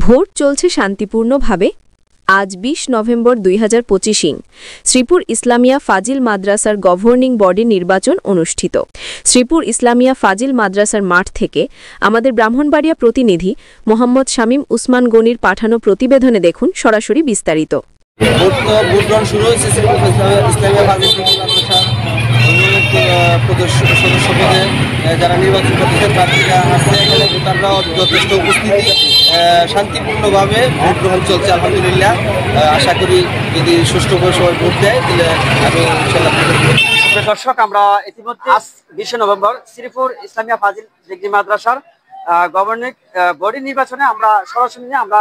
Vote চলছে শান্তিপূর্ণভাবে। আজ ২০ নভেম্বর ২০২৫ শ্রীপুর ইসলামিয়া ফাজিল মাদ্রাসার গভর্নিং বডি নির্বাচন অনুষ্ঠিত। শ্রীপুর ইসলামিয়া ফাজিল মাদ্রাসার মাঠ থেকে আমাদের ব্রাহ্মণবাড়িয়া প্রতিনিধি মোহাম্মদ শামীম উসমান গনির পাঠানো প্রতিবেদনে দেখুন সরাসরি বিস্তারিত। ভোটগ্রহণ শুরু হয়েছে ইসলামিয়া ফাজিল মাদ্রাসার সদস্য পদে যারা নির্বাচন করতেছেন প্রার্থীরা আসছে। এখানে ভোটাররাও যথেষ্ট উপস্থিতি, শান্তিপূর্ণভাবে ভোট গ্রহণ চলছে আলহামদুলিল্লাহ। আশা করি যদি সুষ্ঠুভাবে সবাই ভোট দেয় তাহলে আমি দর্শক, আমরা ইতিমধ্যে ২০ নভেম্বর শ্রীপুর ইসলামিয়া ফাজিল ডিগ্রি মাদ্রাসার গভর্নিং বডি নির্বাচনে আমরা সরাসরি আমরা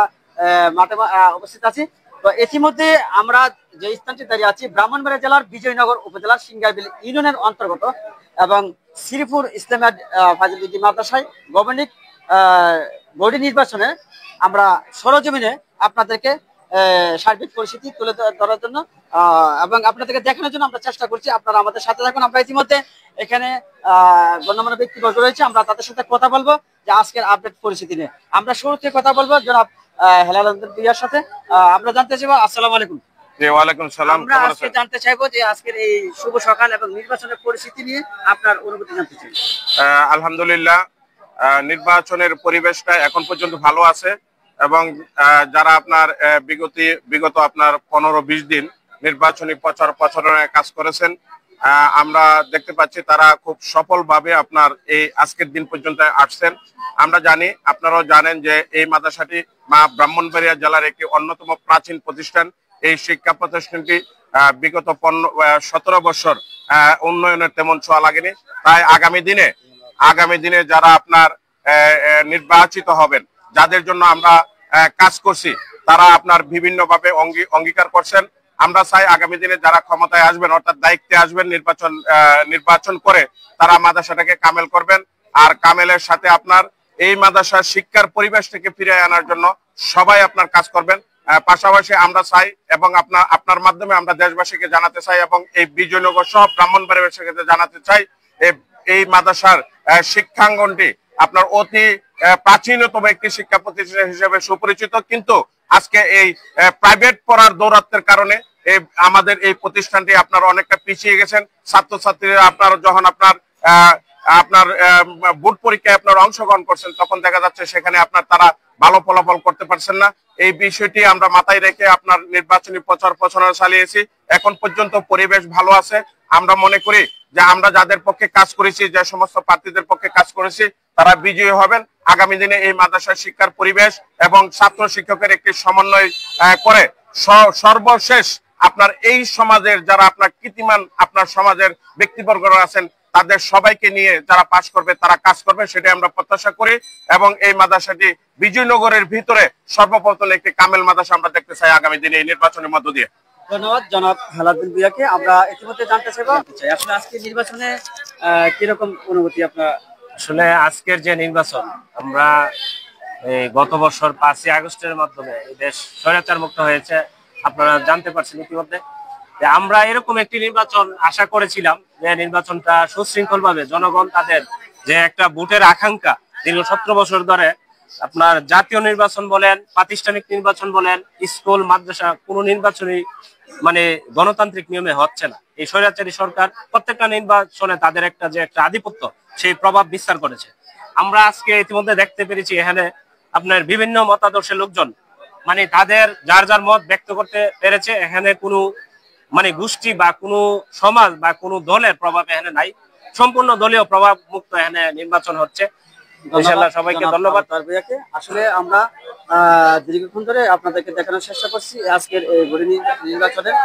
মাঠে উপস্থিত আছি। তো ইতিমধ্যে আমরা যে স্থানটি দাঁড়িয়ে আছি ব্রাহ্মণবাড়িয়া জেলার বিজয়নগর উপজেলার সিঙ্গারবিল ইউনিয়নের অন্তর্গত এবং শ্রীপুর ইসলামিয়া ফাজিল ডিগ্রি মাদ্রাসায় গভর্নিং বডি নির্বাচনে আমরা সরজমিনে আপনাদেরকে সার্বিক পরিস্থিতি তুলে ধরার জন্য এবং আপনাদেরকে দেখানোর জন্য আমরা চেষ্টা করছি। আপনারা আমাদের সাথে থাকুন। আমরা ইতিমধ্যে এখানে গণ্যমান্য ব্যক্তিবর্গ রয়েছে, আমরা তাদের সাথে কথা বলবো যে আজকের আপডেট পরিস্থিতি নিয়ে। আমরা শুরুতে কথা বলবো জনাব হেলাল বিয়ার সাথে। আমরা জানতে চাইবো, আসসালামু আলাইকুম। ওয়ালাইকুম সালাম। আমরা আজকে জানতে চাইবো যে আজকের এই শুভ সকাল এবং নির্বাচনের পরিস্থিতি নিয়ে আপনার অনুভূতি জানতে চাই। আলহামদুলিল্লাহ, নির্বাচনের পরিবেশটা এখন পর্যন্ত ভালো আছে এবং যারা আপনার বিগত আপনার 15-20 দিন নির্বাচনী প্রচারণায় কাজ করেছেন, আমরা দেখতে পাচ্ছি তারা খুব সফলভাবে আপনার এই আজকের দিন পর্যন্ত আসছেন। আমরা জানি, আপনারাও জানেন যে এই মাদ্রাসাটি ব্রাহ্মণবাড়িয়া জেলার একটি অন্যতম প্রাচীন প্রতিষ্ঠান। এই শিক্ষা প্রতিষ্ঠানটি বিগত 17 বছর উন্নয়নের তেমন ছোঁয়া লাগেনি। তাই আগামী দিনে যারা আপনার নির্বাচিত হবেন, যাদের জন্য আমরা কাজ করছি, তারা আপনার বিভিন্নভাবে অঙ্গীকার করছেন। আমরা চাই আগামী দিনে যারা ক্ষমতায় আসবেন, অর্থাৎ দায়িত্বে আসবেন, নির্বাচন করে তারা মাদ্রাসাটাকে কামেল করবেন। আর কামেলের সাথে আপনার এই মাদ্রাসার শিক্ষার পরিবেশটাকে ফিরিয়ে আনার জন্য সবাই আপনার কাজ করবেন। পাশাপাশি আমরা চাই এবং আপনার মাধ্যমে আমরা দেশবাসীকে জানাতে চাই এবং এই বিজয়নগর সহ ব্রাহ্মণবাড়িয়াকে জানাতে চাই, এই মাদ্রাসার শিক্ষাঙ্গনটি আপনার অতি প্রাচীনতম একটি শিক্ষা প্রতিষ্ঠান হিসেবে সুপরিচিত। কিন্তু আজকে এই প্রাইভেট পড়ার দৌরাত্মের কারণে আমাদের এই প্রতিষ্ঠানটি আপনার অনেকটা পিছিয়ে গেছেন। ছাত্রছাত্রীরা আপনার যখন আপনার বোর্ড পরীক্ষায় আপনার অংশগ্রহণ করছেন, তখন দেখা যাচ্ছে সেখানে তারা ভালো ফলাফল করতে পারছেন না। এই বিষয়টি আমরা মাথায় রেখে আপনার নির্বাচনী প্রচারণা চালিয়েছি। এখন পর্যন্ত পরিবেশ ভালো আছে। আমরা মনে করি যে আমরা যাদের পক্ষে কাজ করেছি, যে সমস্ত প্রার্থীদের পক্ষে কাজ করেছি, তারা বিজয়ী হবেন। আগামী দিনে এই মাদ্রাসার শিক্ষার পরিবেশ এবং ছাত্র শিক্ষকের একটি সমন্বয় করে সর্বশেষ আপনার এই সমাজের যারা আপনার কীর্তিমান আপনার সমাজের ব্যক্তিবর্গরা আছেন, তাদের সবাইকে নিয়ে যারা পাশ করবে তারা কাজ করবে, সেটাই আমরা প্রত্যাশা করি। এবং এই মাদ্রাসাটি বিজয়নগরের ভিতরে সর্বপ্রথম একটি কামেল মাদ্রাসা আমরা দেখতে চাই আগামী দিনে এই নির্বাচনের মধ্য দিয়ে। ধন্যবাদ জনাব হেলাল বিয়াকে। আমরা ইতিমধ্যে জানতে চাই আসলে আজকে নির্বাচনে কিরকম অনুভূতি আপনার? আসলে আজকের যে নির্বাচন, আমরা গত বছর 5ই আগস্টের মাধ্যমে এই দেশ স্বৈরাচার মুক্ত হয়েছে, আপনারা জানতে পারছেন ইতিমধ্যে। আমরা এরকম একটি নির্বাচন আশা করেছিলাম, যে নির্বাচনটা সুশৃঙ্খল ভাবে জনগণ তাদের যে একটা ভোটের আকাঙ্ক্ষা দীর্ঘ 17 বছর ধরে আপনার জাতীয় নির্বাচন বলেন, প্রাতিষ্ঠানিক নির্বাচন বলেন, স্কুল মাদ্রাসা কোনো নির্বাচনই গণতান্ত্রিক নিয়মে হচ্ছে না। এই স্বৈরাচারী সরকার প্রত্যেকটা নির্বাচনে তাদের একটা আধিপত্য, সেই প্রভাব বিস্তার করেছে। আমরা আজকে ইতিমধ্যে দেখতে পেরেছি এখানে আপনার বিভিন্ন মতাদর্শের লোকজন তাদের যার মত ব্যক্ত করতে পেরেছে। এখানে কোনো গোষ্ঠী বা কোনো সমাজ বা কোনো দলের প্রভাব এখানে নাই, সম্পূর্ণ দলীয় প্রভাব মুক্ত এখানে নির্বাচন হচ্ছে। ইনশাআল্লাহ সবাইকে ধন্যবাদ। আসলে আমরা দীর্ঘক্ষণ ধরে আপনাদেরকে দেখানোর চেষ্টা করছি আজকের এই নির্বাচনের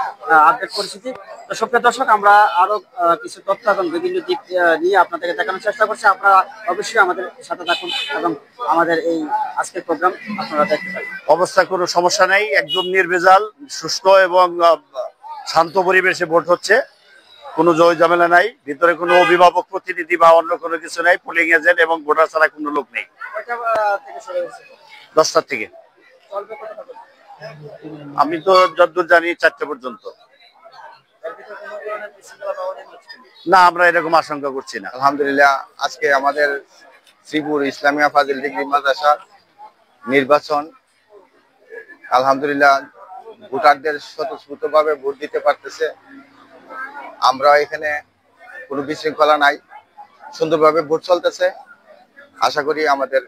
আপডেট পরিস্থিতি। তো সুপ্রিয় দর্শক, আমরা আরো কিছু তথ্য এবং বিভিন্ন দিক নিয়ে আপনাদেরকে দেখানোর চেষ্টা করছি। আপনারা অবশ্যই আমাদের সাথে থাকুন এবং আমাদের এই আজকের প্রোগ্রাম আপনারা দেখতে পারেন। অবস্থা কোনো সমস্যা নাই, একদম নির্ভেজাল, সুস্থ এবং শান্ত পরিবেশে ভোট হচ্ছে। কোনো জয় ঝামেলা নাই, ভিতরে কোনো অভিভাবক প্রতিনিধি বা অন্য কোনো কিছু নাই। পোলিং এজেন্ট এবং ভোটার ছাড়া কোনো লোক নেই। 10টার থেকে আমি তো যতদূর জানি 4টে পর্যন্ত। না, আমরা এরকম আশঙ্কা করছি না। আলহামদুলিল্লাহ, আজকে আমাদের শ্রীপুর ইসলামিয়া ফাজিল ডিগ্রি মাদ্রাসা নির্বাচন আলহামদুলিল্লাহ ভোটারদের স্বতঃস্ফূর্তভাবে ভোট দিতে পারতেছে। আমরা এখানে কোনো বিশৃঙ্খলা নাই, সুন্দরভাবে ভোট চলতেছে। আশা করি আমাদের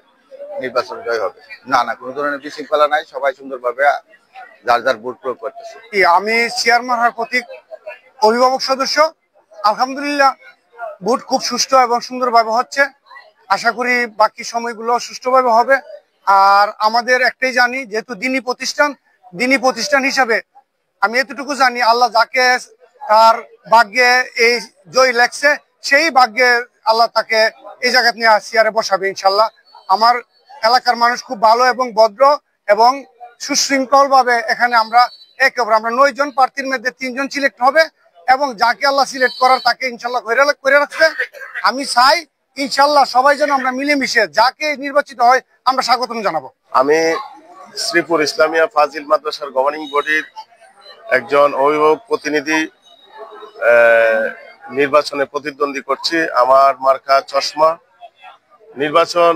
নির্বাচন জয় হবে। না কোনো ধরনের বিশৃঙ্খলা নাই, সবাই সুন্দরভাবে যার যার ভোট প্রয়োগ করতেছে। আমি চেয়ারম্যান প্রতীক অভিভাবক সদস্য। আলহামদুলিল্লাহ ভোট খুব সুষ্ঠু এবং সুন্দরভাবে হচ্ছে। আশা করি বাকি সময়গুলো সুষ্ঠুভাবে হবে। আর আমাদের একটাই জানি, যেহেতু দিনী প্রতিষ্ঠান হিসাবে আমি এতটুকু জানি, আল্লাহ যাকে তার ভাগ্যে এই জয় লেখছে সেই ভাগ্যে আল্লাহ তাকে এই জায়গায় নিয়ে চেয়ারে বসাবে ইনশাল্লাহ। আমার এলাকার মানুষ খুব ভালো এবং ভদ্র এবং সুশৃঙ্খল ভাবে এখানে আমরা একেবারে 9 জন প্রার্থীর মধ্যে 3 জন সিলেক্ট হবে এবং যাকে আল্লাহ সিলেক্ট করার তাকে ইনশাল্লাহ করে রাখছে। আমি চাই ইনশাল্লাহ সবাই যেন আমরা মিলেমিশে যাকে নির্বাচিত হয় আমরা স্বাগতম জানাবো। আমি শ্রীপুর ইসলামিয়া ফাজিল মাদ্রাসার গভর্নিং বডির একজন অভিভাবক প্রতিনিধি নির্বাচনে প্রতিদ্বন্দ্বী করছি। আমার মার্কা চশমা। নির্বাচন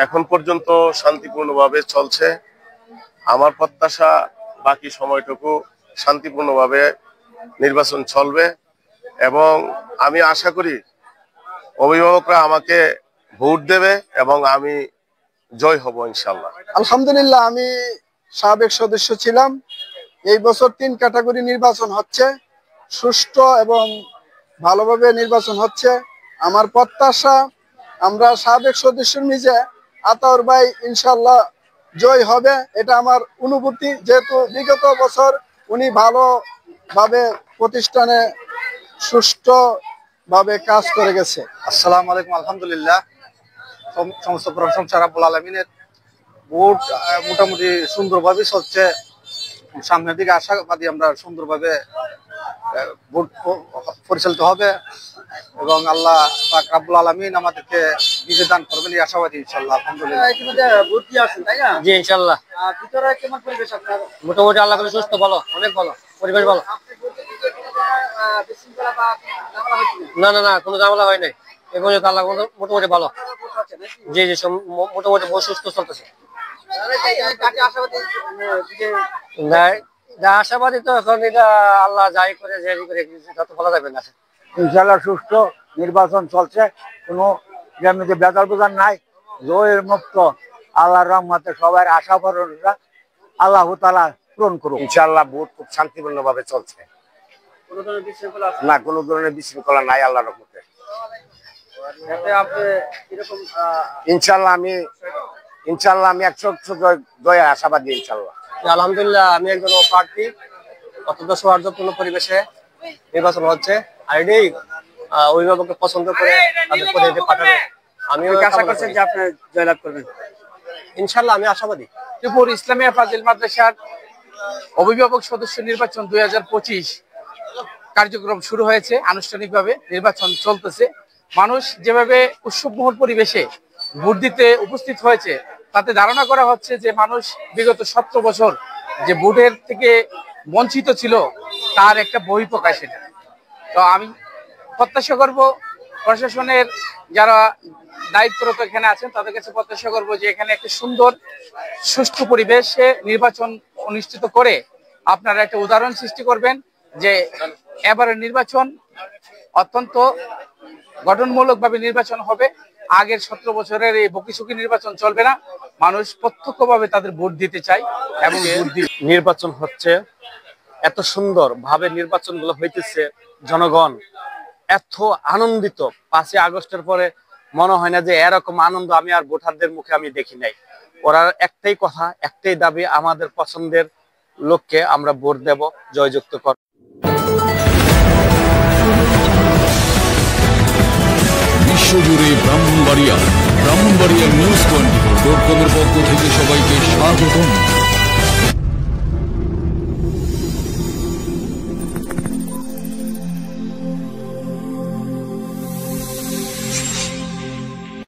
এখন পর্যন্ত শান্তিপূর্ণভাবে চলছে। আমার প্রত্যাশা বাকি সময়টুকু শান্তিপূর্ণভাবে নির্বাচন চলবে এবং আমি আশা করি অভিভাবকরা আমাকে ভোট দেবে এবং আমি জয় হব ইনশাল্লাহ। আলহামদুলিল্লাহ আমি সাবেক সদস্য ছিলাম। এই বছর 3 ক্যাটাগরি নির্বাচন হচ্ছে, সুষ্ঠু এবং ভালোভাবে নির্বাচন হচ্ছে। আমার প্রত্যাশা আমরা সাবেক সদস্যের মিজে আতাউর ভাই ইনশাল্লাহ জয় হবে, এটা আমার অনুভূতি। যেহেতু বিগত বছর উনি ভালোভাবে প্রতিষ্ঠানে সুষ্ঠুভাবে কাজ করে গেছে। আসসালামু আলাইকুম। আলহামদুলিল্লাহ সমস্ত প্রশংসা রাব্বুল আলামিনের। ভোট মোটামুটি সুন্দরভাবে চলছে। সামনের দিকে আশাবাদী আমরা সুন্দরভাবে ভোট পরিচালিত হবে এবং আল্লাহ পাক রাব্বুল আলামিন আমাদেরকে বিজয় দান করবেন এই আশাবাদী ইনশাআল্লাহ। আলহামদুলিল্লাহ। ইতিমধ্যে ভোট দিয়ে আসছেন তাই না? জি ইনশাআল্লাহ। ভিতরে কেমন পরিবেশ আপনার? মোটামুটি আল্লাহ করে সুস্থ, ভালো, অনেক ভালো পরিবেশ, ভালো। বিশৃঙ্খলা বা ঝামেলা হচ্ছে না কোনো ঝামেলা হয় নাই এই পর্যন্ত। আল্লাহ মোটামুটি ভালো। জি মোটামুটি বহু সুস্থ চলতেছে। আশাবাদী তো এখন এটা আল্লাহ যাই করে যত ভালো যাবে না। ইনশাআল্লাহ সুষ্ঠু নির্বাচন চলছে, কোনো মধ্যে বেজাল বোঝার নাই, জয়ের মুক্ত। আল্লাহর রহমতে সবার আশা ভরসা আল্লাহ তাআলা পূরণ করুন। ইনশাআল্লাহ ভোট খুব শান্তিপূর্ণভাবে চলছে। না কোনো ধরনের বিশৃঙ্খলা নাই আল্লাহর রহমতে। ইনশাআল্লাহ আমি 100% জয়ের আশাবাদী ইনশাআল্লাহ। আলহামদুলিল্লাহ আমি একজন প্রার্থী। অত্যন্ত সৌহার্দ্যপূর্ণ পরিবেশে নির্বাচন হচ্ছে। আর এটাই অভিভাবককে পছন্দ করে তাদের প্রতিনিধি পাঠাবে। আমিও আশা করছি যে আপনি জয়লাভ করবেন ইনশাআল্লাহ। আমি আশাবাদী। শ্রীপুর ইসলামিয়া ফাজিল মাদ্রাসার অভিভাবক সদস্য নির্বাচন 2025 কার্যক্রম শুরু হয়েছে। আনুষ্ঠানিকভাবে নির্বাচন চলতেছে। মানুষ যেভাবে উৎসবমুখর পরিবেশে ভোট দিতে উপস্থিত হয়েছে তাতে ধারণা করা হচ্ছে যে মানুষ বিগত 17 বছর যে ভোটের থেকে বঞ্চিত ছিল তার একটা বহিঃপ্রকাশ এটা। তো আমি প্রত্যাশা করব প্রশাসনের যারা দায়িত্বরত এখানে আছেন তাদের কাছে প্রত্যাশা করব যে এখানে একটা সুন্দর সুষ্ঠু পরিবেশে নির্বাচন অনুষ্ঠিত করে আপনারা একটা উদাহরণ সৃষ্টি করবেন যে এবারের নির্বাচন অত্যন্ত গঠনমূলকভাবে নির্বাচন হবে। আগের 17 বছরের এই বকিসুকি নির্বাচন চলবে না। মানুষ প্রত্যক্ষভাবে তাদের ভোট দিতে চায় এবং নির্বাচন হচ্ছে, এত সুন্দর ভাবে নির্বাচনগুলো হইতেছে, জনগণ এত আনন্দিত। 5ই আগস্টের পরে মনে হয় না যে এরকম আনন্দ আমি আর ভোটারদের মুখে আমি দেখি নাই। ওরা একটাই কথা, একটাই দাবি, আমাদের পছন্দের লোককে আমরা ভোট দেব, জয়যুক্ত কর। বিশ্বজুড়ে ব্রাহ্মণবাড়িয়া নিউজ 24.com-এর পক্ষ থেকে সবাইকে স্বাগতম।